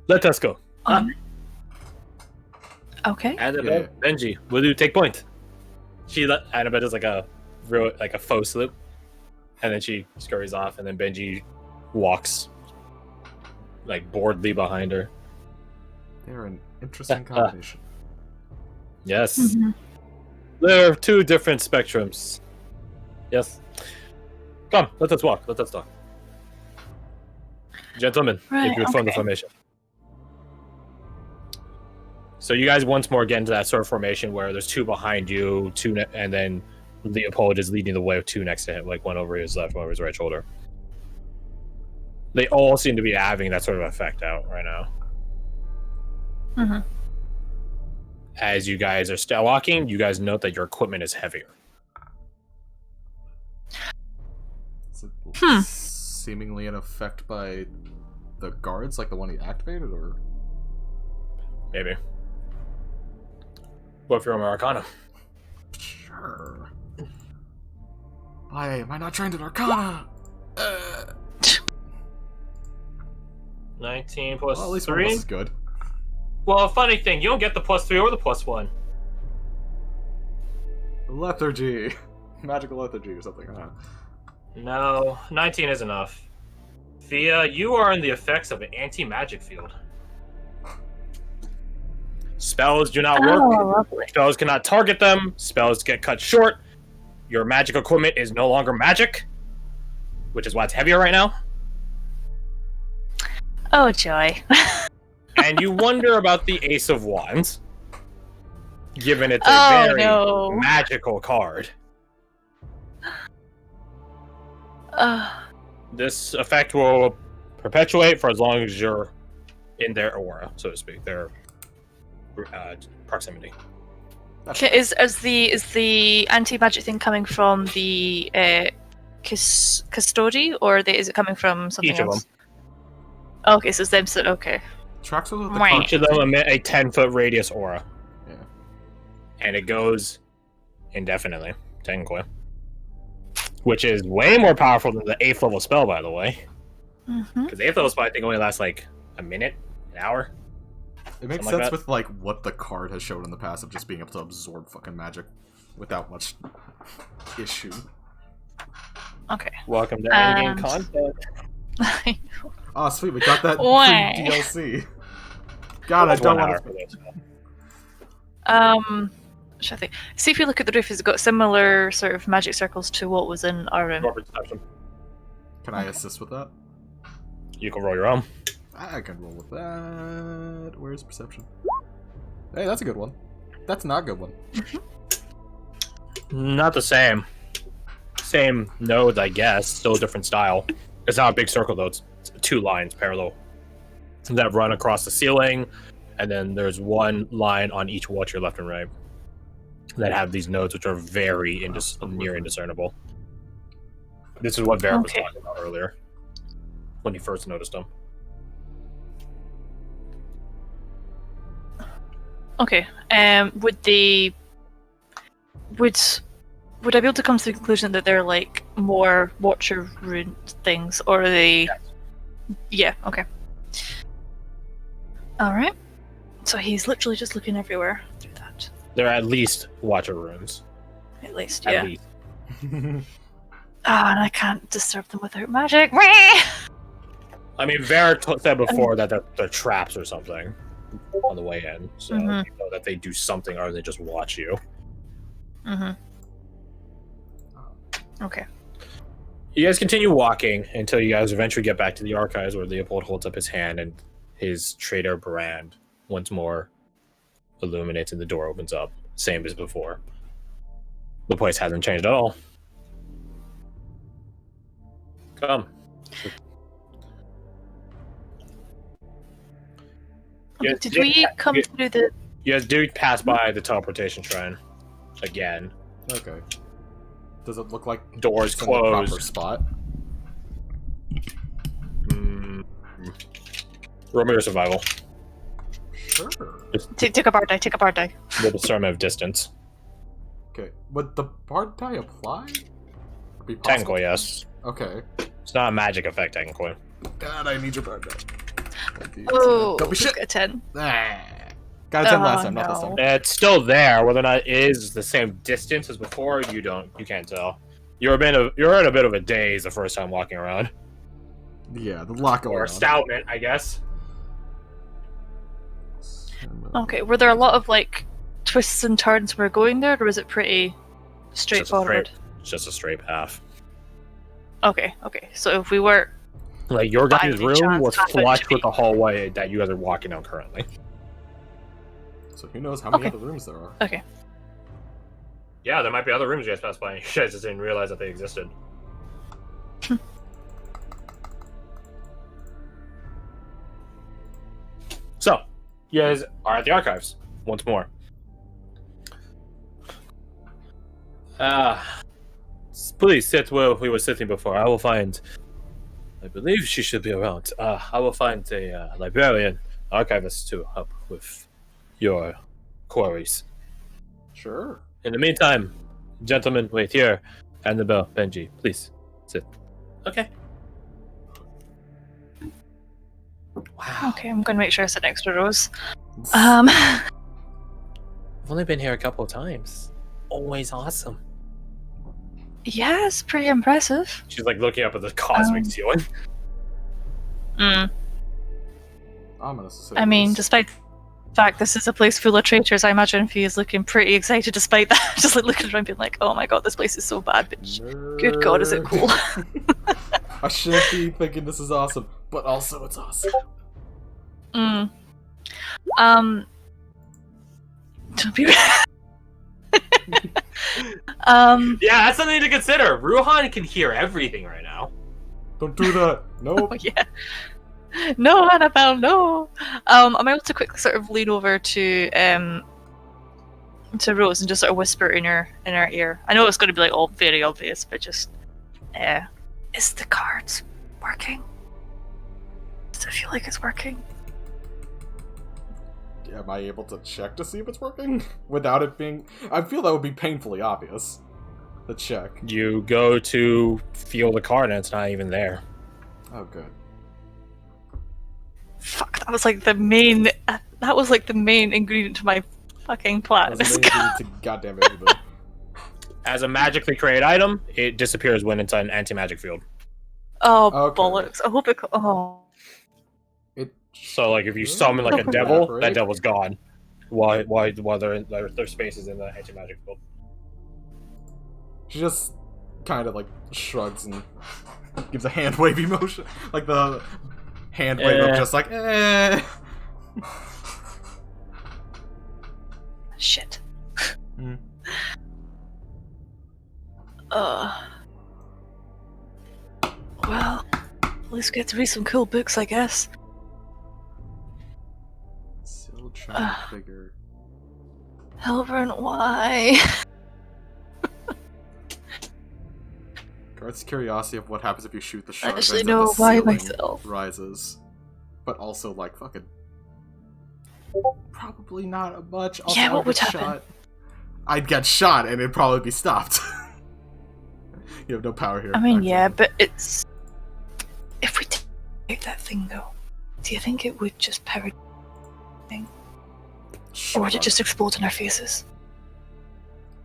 Let us go. Okay. Annabelle, Benji, will you take point? Annabelle does like a faux slip, and then she scurries off, and then Benji walks like boredly behind her. They're an interesting combination. Yes. Mm-hmm. There are two different spectrums. Yes. Come, let us walk. Let us talk. Gentlemen, if you form the formation. So you guys once more get into that sort of formation where there's two behind you, and then Leopold is leading the way with two next to him, like one over his left, one over his right shoulder. They all seem to be having that sort of effect out right now. Mm-hmm. As you guys are still walking, you guys note that your equipment is heavier. Is it seemingly an effect by the guards, like the one he activated, or maybe? What if you're on Arcana? Sure. Why am I not trained in Arcana? 19 plus well, at least 3? One is good. Well, funny thing, you don't get the +3 or the +1. Lethargy. Magical lethargy or something. No, 19 is enough. Thea, you are in the effects of an anti-magic field. Spells do not work. Lovely. Spells cannot target them. Spells get cut short. Your magic equipment is no longer magic, which is why it's heavier right now. Oh, joy. And you wonder about the Ace of Wands, given it's a very magical card. This effect will perpetuate for as long as you're in their aura, so to speak, their proximity. Okay, is the anti-magic thing coming from the custody, or is it coming from something Each else? of them. Okay, so it's them. So okay. Tracks with the Right. Each of them emit a 10-foot radius aura. Yeah. And it goes indefinitely, technically. Which is way more powerful than the 8th level spell, by the way. Because the 8th level spell, I think, only lasts like a minute, an hour. It makes sense with like what the card has shown in the past of just being able to absorb fucking magic without much issue. Okay. Welcome to endgame content. I know. Oh, sweet, we got that Why? free DLC. God, I don't want to. Should I think? See if you look at the roof, has it got similar sort of magic circles to what was in our room? Can I assist with that? You can roll your own. I can roll with that. Where's perception? Hey, that's a good one. That's not a good one. Not the same. Same nodes, I guess. Still a different style. It's not a big circle, though. It's 2 lines parallel that run across the ceiling, and then there's 1 line on each wall to your left and right that have these nodes, which are very near indiscernible. This is what Varric was talking about earlier when he first noticed them. Okay. Would I be able to come to the conclusion that they're like more Watcher rune things, or are they? Yes. Yeah. Okay. All right. So he's literally just looking everywhere through that. They're at least Watcher runes. At least, At yeah. least. And I can't disturb them without magic. I mean, Varric said before that they're traps or something on the way in, so you know that they do something other than just watch you. Okay. You guys continue walking until you guys eventually get back to the archives, where Leopold holds up his hand and his trader brand once more illuminates and the door opens up, same as before. The place hasn't changed at all. Come. Did we come through the... You guys do pass by the teleportation shrine again. Okay. Does it look like doors it's in the proper closed? Spot? Roll me your survival. Sure. Take a bard die. Take a bard die. With discernment of distance. Okay. Would the bard die apply? Be Technically, yes. Okay. It's not a magic effect, technically. God, I need your bard die. Oh, Don't be shit. a 10. Got a 10 last time, not this no. time. It's still there. Whether or not it is the same distance as before, you can't tell. You're in a bit of a daze the first time walking around. Yeah, the lock Or around. astoundment, I guess. Okay, were there a lot of like twists and turns when we're going there, or was it pretty straightforward? Just a straight path. Okay. So if we were Like your by guys' any room chance was happened flush to be- with the hallway that you guys are walking down currently. So who knows how many Okay. other rooms there are. Okay. Yeah, there might be other rooms you guys passed by. You guys just didn't realize that they existed. So, you guys are at the archives once more. Please sit where we were sitting before. I will find. I believe she should be around. I will find a librarian, archivist to help with your queries. Sure. In the meantime, gentlemen, wait here. Annabelle, Benji, please sit. Okay. Wow. Okay, I'm gonna make sure I sit next to Rose. I've only been here a couple of times. Always awesome. Yeah, it's pretty impressive. She's like looking up at the cosmic ceiling. Ominous. I mean, despite the fact this is a place full of traitors, I imagine Fee is looking pretty excited despite that. Just like looking around being like, oh my god, this place is so bad, but good god, is it cool. I shouldn't be thinking this is awesome, but also it's awesome. Don't be Yeah, that's something to consider. Ruhan can hear everything right now. Don't do that. Nope. Oh yeah. No, Annabelle, no. I'm able to quickly sort of lean over to Rose and just sort of whisper in her ear. I know it's going to be like all very obvious, but just, is the cards working? Does it feel like it's working? Am I able to check to see if it's working? Without it being... I feel that would be painfully obvious. The check. You go to feel the card and it's not even there. Oh, good. Fuck, that was like the main. That was like the main ingredient to my fucking plan. That's amazing to goddamn everybody. As a magically created item, it disappears when it's an anti-magic field. Oh Okay. bollocks! I hope it. Oh. So, like, if you summon like a devil, that devil's gone. While they're in, their space is in the anti-magic field. She just kind of like shrugs and gives a hand wavy motion, like the hand wave of just like Shit. Mm. Well, at least we get to read some cool books, I guess. Still trying to figure. Helvern, why? Garth's curiosity of what happens if you shoot the shards actually as know the why ceiling myself. rises, but also like fucking probably not much. Also, Yeah, I what would get happen? shot. I'd get shot and it'd probably be stopped. You have no power here. I mean, actually. yeah, but it's. If we take that thing though, do you think it would just power? Or would it just explode in our faces?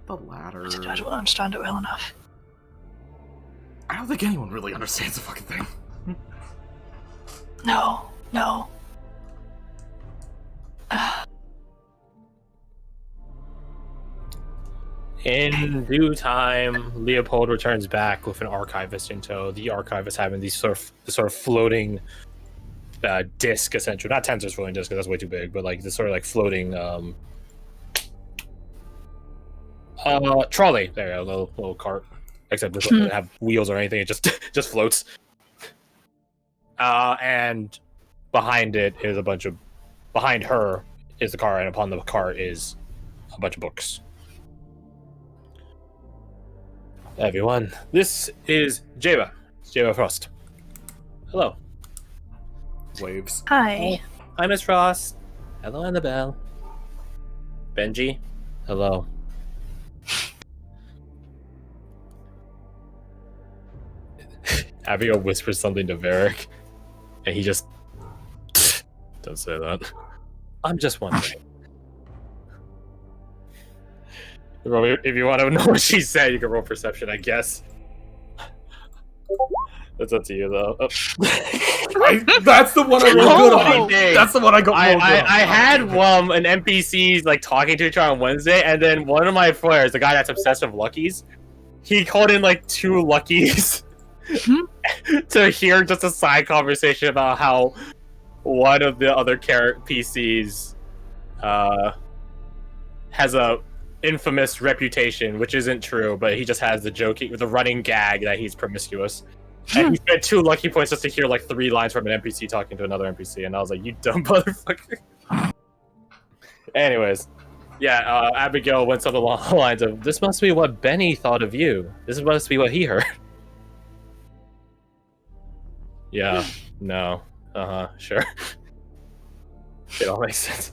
The latter. I don't understand it well enough. I don't think anyone really understands the fucking thing. No. In due time, Leopold returns back with an archivist in tow. The archivist having this sort of floating disc, essentially. Not Tensor's floating disc, because that's way too big, but like this sort of like floating trolley. There, a little cart. Except it doesn't have wheels or anything. It just floats. And behind it is behind her is the car, and upon the car is a bunch of books. Everyone, this is Java. It's Java Frost. Hello. Waves. Hi. Hi, Miss Frost. Hello, Annabelle. Benji. Hello. Abigail whispers something to Varric, and he just Don't say that. I'm just wondering. If you want to know what she said, you can roll perception, I guess. That's up to you, though. Oh. That's the one I rolled good on. Dang. That's the one I got rolled good on. I had an NPCs like talking to each other on Wednesday, and then one of my players, the guy that's obsessed with Luckies, he called in like 2 Luckies to hear just a side conversation about how one of the other PCs has a infamous reputation, which isn't true, but he just has the running gag that he's promiscuous. And he spent 2 lucky points just to hear like 3 lines from an NPC talking to another NPC, and I was like, "You dumb motherfucker." Anyways, yeah, Abigail went something along the lines of, "This must be what Benny thought of you. This must be what he heard." Yeah. No. Sure. It all makes sense.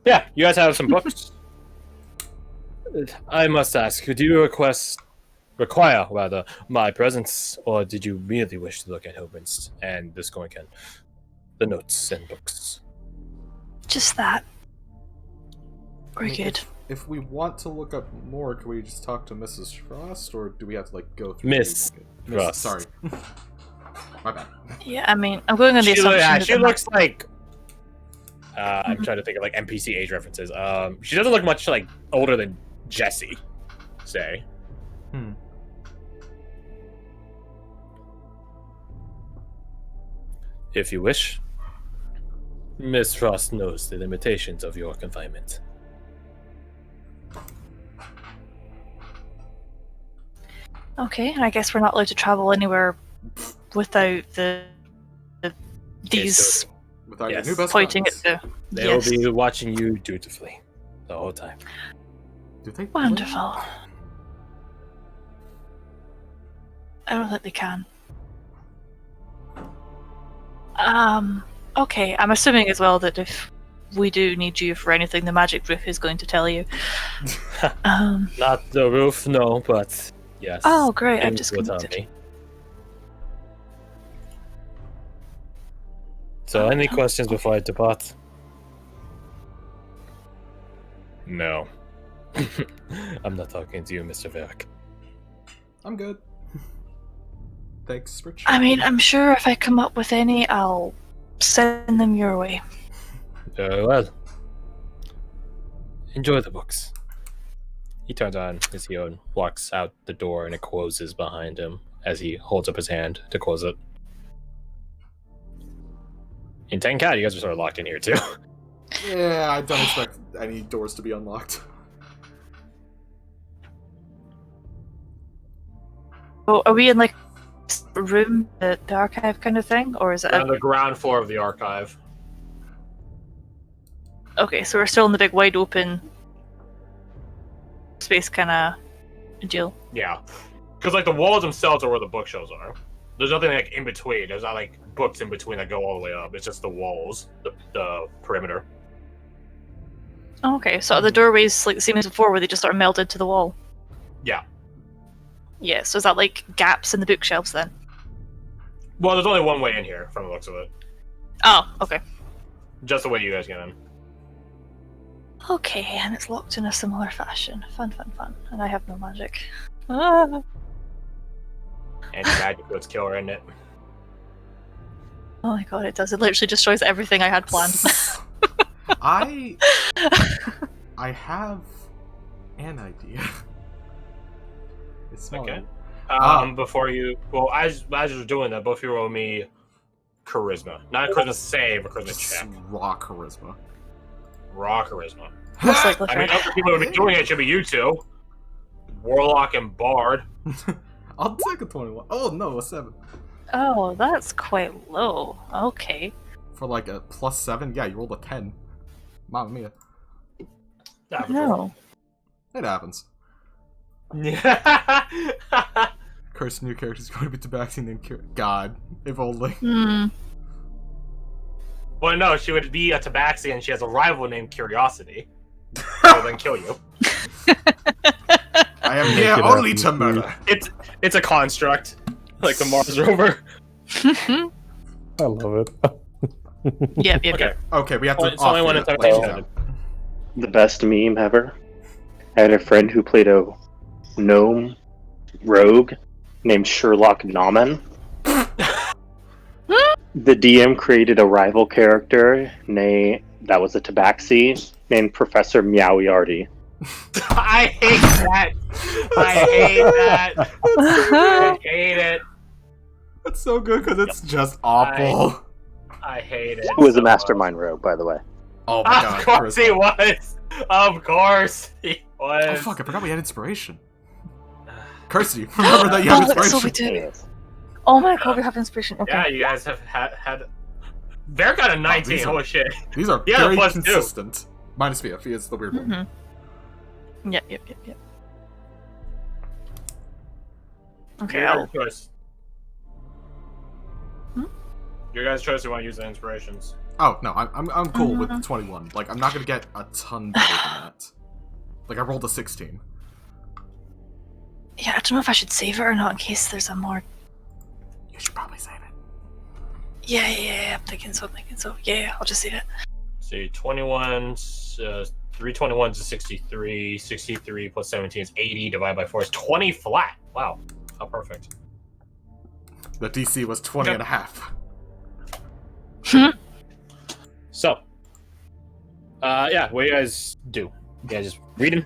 Yeah, you guys have some books. I must ask, do you require my presence, or did you merely wish to look at Hobinst and this going can the notes and books? Just that. We're good. If we want to look up more, can we just talk to Mrs. Frost, or do we have to like go through Miss Frost? Sorry. My bad. Yeah, I mean, I'm going on the assumption that she looks like. I'm trying to think of like NPC age references. She doesn't look much like older than Jesse, say. If you wish, Miss Frost knows the limitations of your confinement. Okay, I guess we're not allowed to travel anywhere without these Without Yes. your new best pointing at friends. the. They will be watching you dutifully the whole time. Do they? Wonderful. I don't think they can. Okay, I'm assuming as well that if we do need you for anything, the magic roof is going to tell you. Not the roof, no, but yes. Oh, great! I've things will tell disconnected. me. So, any questions before I depart? No. I'm not talking to you, Mr. Varric. I'm good. Thanks, Rich. I mean, I'm sure if I come up with any, I'll send them your way. Very well. Enjoy the books. He turns on his heel and walks out the door, and it closes behind him as he holds up his hand to close it. In 10 Cat, you guys are sort of locked in here too. Yeah, I don't expect any doors to be unlocked. Oh, are we in like a room, the archive kind of thing, or is it? On the ground floor of the archive. Okay, so we're still in the big wide open space kind of deal. Yeah. Because, like, the walls themselves are where the bookshelves are. There's nothing, like, in between. There's not, like, books in between that go all the way up. It's just the walls, the perimeter. Okay, so are the doorways like the same as before, where they just sort of melted to the wall? Yeah. Yeah, so is that like gaps in the bookshelves then? Well, there's only one way in here, from the looks of it. Oh, okay. Just the way you guys get in. Okay, and it's locked in a similar fashion. Fun. And I have no magic. Ah. And your magic goods killer in it. Oh my god, it does. It literally destroys everything I had planned. I have an idea. It's not Okay. a- Before you... Well, as you're doing that, both of you roll me charisma. Not a charisma save, a charisma it's check. raw charisma. Raw charisma. Most likely I mean, Fred. other people who would be doing it should be you two. Warlock and Bard. I'll take a 21. Oh no, a 7. Oh, that's quite low. Okay. For like a +7, yeah, you rolled a 10. Mamma mia. No. It happens. Yeah. Cursed new character is going to be Tabaxi named God, if only. Well, no, she would be a Tabaxi and she has a rival named Curiosity. Who will then kill you. I am here only to murder. It's a construct. Like the Mars rover. I love it. Yep. Okay. Okay, we have to. It's only one off attack like, she's intended. out. The best meme ever. I had a friend who played a gnome rogue named Sherlock Nauman. The DM created a rival character that was a tabaxi named Professor Meowyardi. I hate that. I hate that. I hate it. That's so good because it's just awful. I hate it. He was so a mastermind rogue, by the way. Oh my god. Of course he Charisma. was. Of course he was. Oh fuck! I forgot we had inspiration. Kirsty, remember that you have Oh, that's so inspiration. we do. Oh my god, we have inspiration. Okay. Yeah, you guys have had. Bear got a 19. these are- Holy shit. These are Yeah, very plus two. consistent. Minus Fia. Fia is the weird one. Mm-hmm. Yep. Okay. Your I'll... choice. Hmm? Your guys' choice. You want to use the inspirations? Oh no, I'm cool with Mhm. 21. Like I'm not gonna get a ton better than that. Like I rolled a 16. Yeah, I don't know if I should save it or not in case there's a more. You should probably save it. Yeah. I'm thinking so. Yeah, I'll just save it. See, 21, 3 21s is 63. 63 plus 17 is 80. Divided by 4 is 20 flat. Wow. How perfect. The DC was 20 Okay. and a half. So, yeah, what do you guys do? You guys just reading?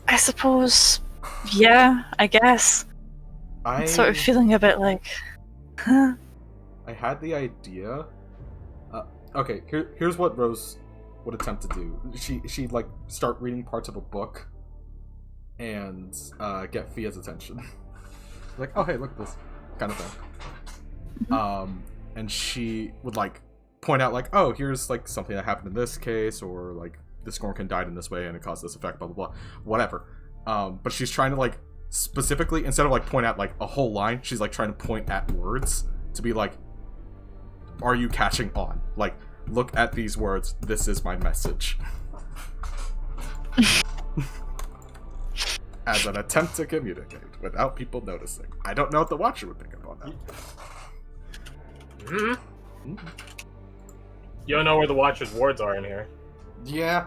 I suppose. Yeah, I guess. I Sort of feeling a bit like. Huh. I had the idea. Okay, here's what Rose would attempt to do. She'd like start reading parts of a book and get Fia's attention. Like, oh hey, look at this kind of thing. And she would like point out like, oh, here's like something that happened in this case, or like this Gorkin died in this way and it caused this effect, blah blah blah, whatever. But she's trying to like specifically, instead of like point out like a whole line, she's like trying to point at words to be like, are you catching on? Like, look at these words. This is my message. As an attempt to communicate without people noticing. I don't know if the Watcher would pick up on that. Mm-hmm. You don't know where the Watcher's wards are in here. Yeah.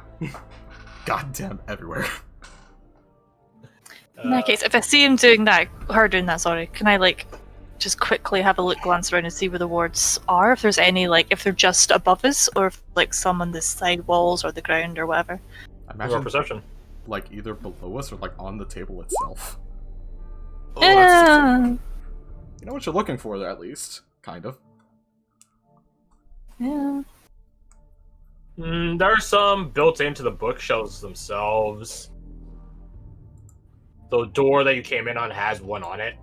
Goddamn everywhere. In that case, if I see him doing that, her doing that, sorry, can I like just quickly have a look, glance around, and see where the wards are? If there's any, like, if they're just above us, or if like some on the side walls or the ground or whatever. I Roll imagine perception. like either below us or like on the table itself. Oh, that's Yeah. you know what you're looking for there, at least, kind of. Yeah. There are some built into the bookshelves themselves. The door that you came in on has one on it.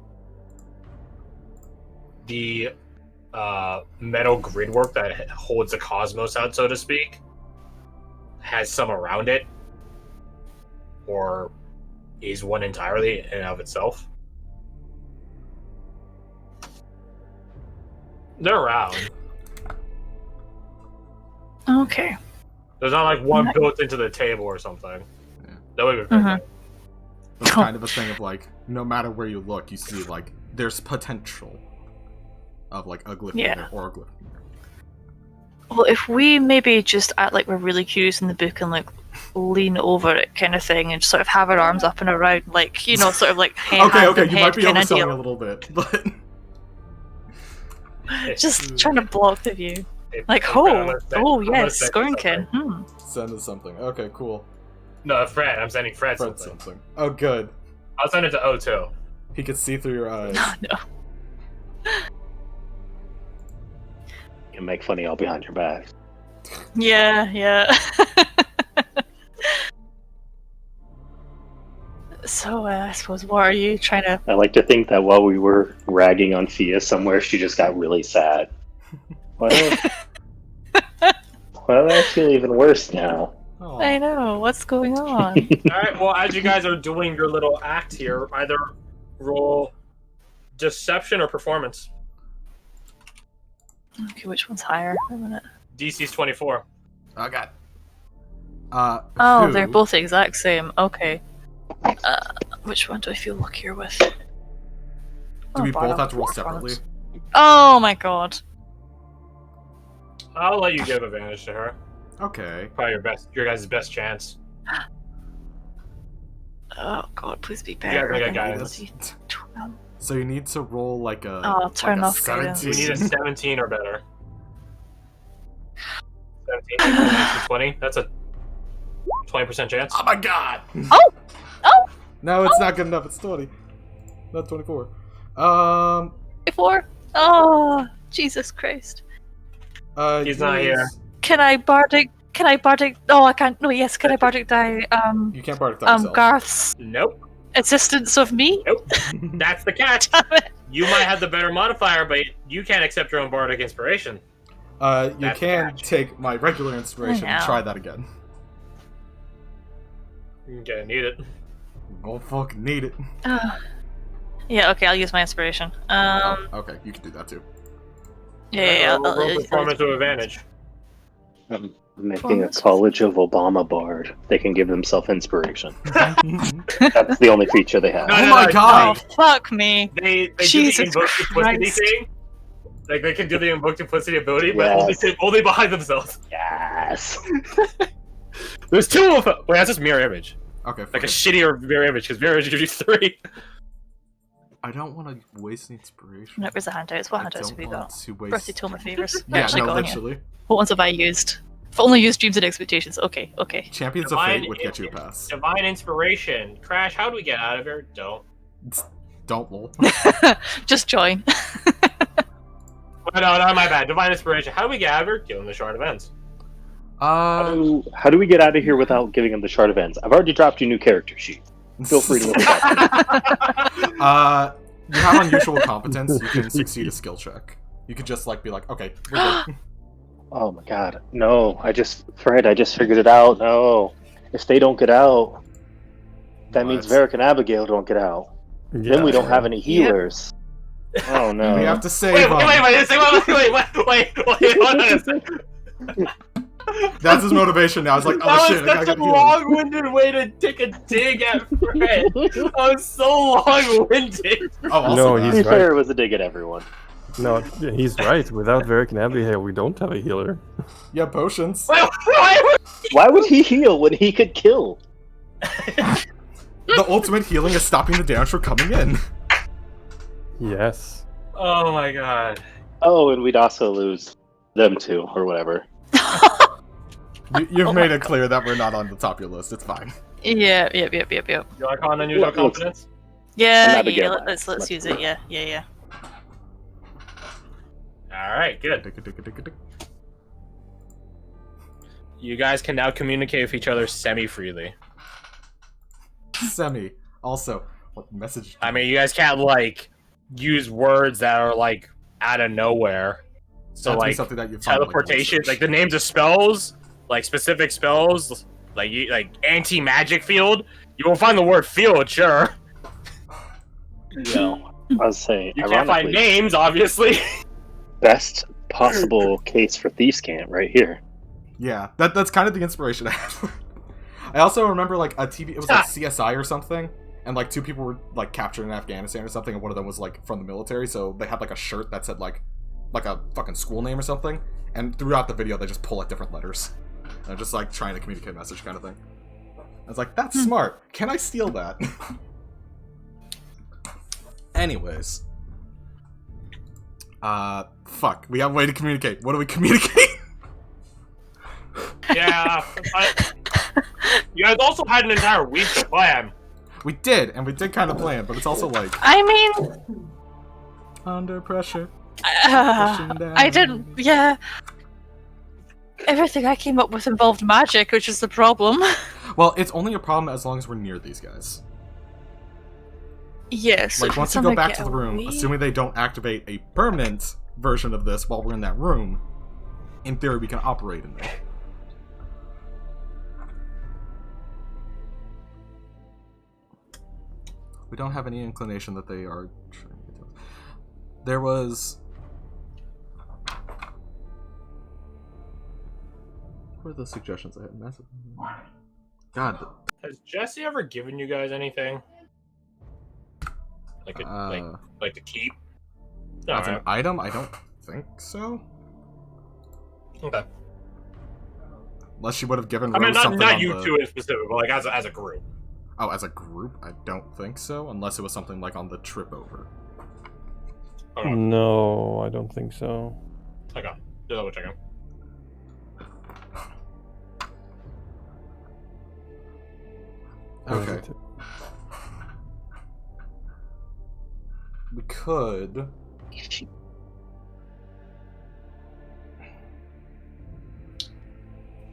The metal gridwork that holds the cosmos out, so to speak, has some around it. Or is one entirely in and of itself. They're around. Okay. There's not like one Nice. built into the table or something. Yeah. That would be Mhm. It's kind of a thing of like, no matter where you look, you see like there's potential of like a glyph Yeah. here or a glyph here. Well, if we maybe just act like we're really curious in the book and like lean over it, kind of thing, and just sort of have our arms up and around, like, you know, sort of like Okay, you might be kind of overselling deal. a little bit, but Just trying to block the view. If- Like, I'm gonna oh send- I'm gonna yes, send you Scornkin. something. send us something. Okay, cool. No, Fred. I'm sending Fred Fred something. something. Oh, good. I'll send it to O2. He could see through your eyes. No. You can make funny all behind your back. Yeah. So, I suppose, what are you trying to... I like to think that while we were ragging on Fia somewhere, she just got really sad. Well, I feel even worse now. Oh. I know, what's going on? All right. Well, as you guys are doing your little act here, either roll deception or performance. Okay, which one's higher? Wait a minute. DC's 24. Oh god. Oh, who- they're both the exact same. Okay. Which one do I feel luckier with? Do we both have to roll separately? Oh my god. I'll let you give advantage to her. Okay. Probably your guys' best chance. Oh god, please be You better. guys than got a guidance. 12. So you need to roll like a. Oh, turn like a off guidance. You 17. need a 17 or better. 17, inclination 20. That's a 20% chance. Oh my god! Oh! Oh! No, it's not good enough. It's 20. Not 24. 24? Oh, Jesus Christ. He's not here. Can I bardic? Oh, I can't. No, yes. Can I bardic die? You can't bardic that yourself. Garth's Nope. assistance of me? Nope. That's the catch. Damn it. You might have the better modifier, but you can't accept your own bardic inspiration. You That's can catch. take my regular inspiration and know. try that again. You're gonna need it. Won't fucking need it. Yeah. Okay, I'll use my inspiration. Okay, you can do that too. Yeah. Roll performance with advantage. I'm making a College of Obama bard. They can give themselves inspiration. That's the only feature they have. No, Oh no, my no, god! Oh, fuck me. They Jesus do the invoke duplicity Christ. thing. Like they can do the invoke duplicity ability, but Yes. only behind themselves. Yes. There's two of them. Wait, that's just mirror image. Okay, Like a fine. shittier mirror image, because mirror image gives you 3. I don't want to waste the inspiration. No, where's the handouts? What I handouts have we don't got? want to waste... Birthday Tome of Favors. Yeah, Actually no, got on here. literally. What ones have I used? I've only used Dreams and Expectations. Okay. Champions of Divine Fate would get you a pass. Divine inspiration. Crash, how do we get out of here? Don't. Don't lol. Just join. Oh, no, my bad. Divine inspiration. How do we get out of here? Give them the shard events. How do we get out of here without giving them the chart events? I've already dropped you new character sheet. Feel free to look it up. You have unusual competence. You can succeed a skill check. You could just like be like, okay, we're good. Oh my god. No, I just figured it out. No. If they don't get out, that means What? Varric and Abigail don't get out. Then we don't have any healers. Oh no. We have to save Wait, him. wait, hold on a second. That's his motivation now. It's like, oh That shit, was I such gotta a get healed. long-winded way to take a dig at Fred. That was so long-winded. Oh, also No, that. To he's be fair, right. it was a dig at everyone. No, he's right. Without Varric and Abigail, we don't have a healer. Yeah, potions. Why would he heal when he could kill? The ultimate healing is stopping the damage from coming in. Yes. Oh my god. Oh, and we'd also lose them too, or whatever. You've made it clear that we're not on the top of your list. It's fine. Yep. You like on and use our confidence? Yeah, Abigail yeah. Let's Much use it. Yeah. Alright, good. You guys can now communicate with each other semi-freely. Semi. Also, what message? I mean, you guys can't, like, use words that are, like, out of nowhere. So, That'd be like, something that you find, teleportation, research. like, the names of spells, like, specific spells, like, anti-magic field. You won't find the word field, sure. No. I was saying, You can't find ironically, names, obviously. best possible case for Thiefscant right here. Yeah, that's kind of the inspiration I had. I also remember like a TV. It was like CSI or something, and like 2 people were like captured in Afghanistan or something, and one of them was like from the military, so they had like a shirt that said like a fucking school name or something. And throughout the video, they just pull at different letters. And they're just like trying to communicate a message, kind of thing. I was like, that's smart. Can I steal that? Anyways, fuck. We have a way to communicate. What do we communicate? Yeah. You guys also had an entire week to plan. We did, and we did kind of plan, but it's also like I mean, under pressure. Pushing down. I didn't. Yeah. Everything I came up with involved magic, which is the problem. Well, it's only a problem as long as we're near these guys. Yes. Like once you go back to the room, assuming they don't activate a permanent version of this while we're in that room, in theory we can operate in there. We don't have any inclination that they are trying to get to us. There was... What are the suggestions I had? Massive... God. Has Jesse ever given you guys anything? Like like to keep? As an Alright. item? I don't think so. Okay. Unless she would have given I Rose mean, not, something not on you the... two in specific, but like as a group. Oh, as a group? I don't think so, unless it was something like on the trip over. Okay. No, I don't think so. Okay. Just double checking. Okay. We could...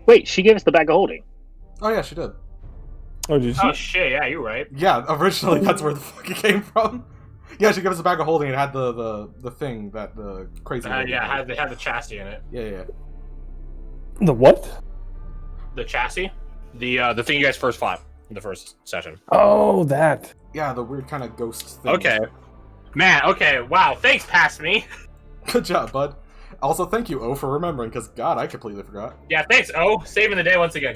Wait, she gave us the bag of holding. Oh yeah, she did. Oh, did she? Oh shit! Yeah, you're right. Yeah, originally that's where the fuck it came from. Yeah, she gave us a bag of holding and it had the thing that the crazy lady Yeah, had. they had the chassis in it. Yeah. The what? The chassis, the thing you guys first fought in the first session. Oh, that. Yeah, the weird kind of ghost thing. Okay, man. Okay, wow. Thanks, past me. Good job, bud. Also, thank you, O, for remembering, because God, I completely forgot. Yeah, thanks. Oh, saving the day once again.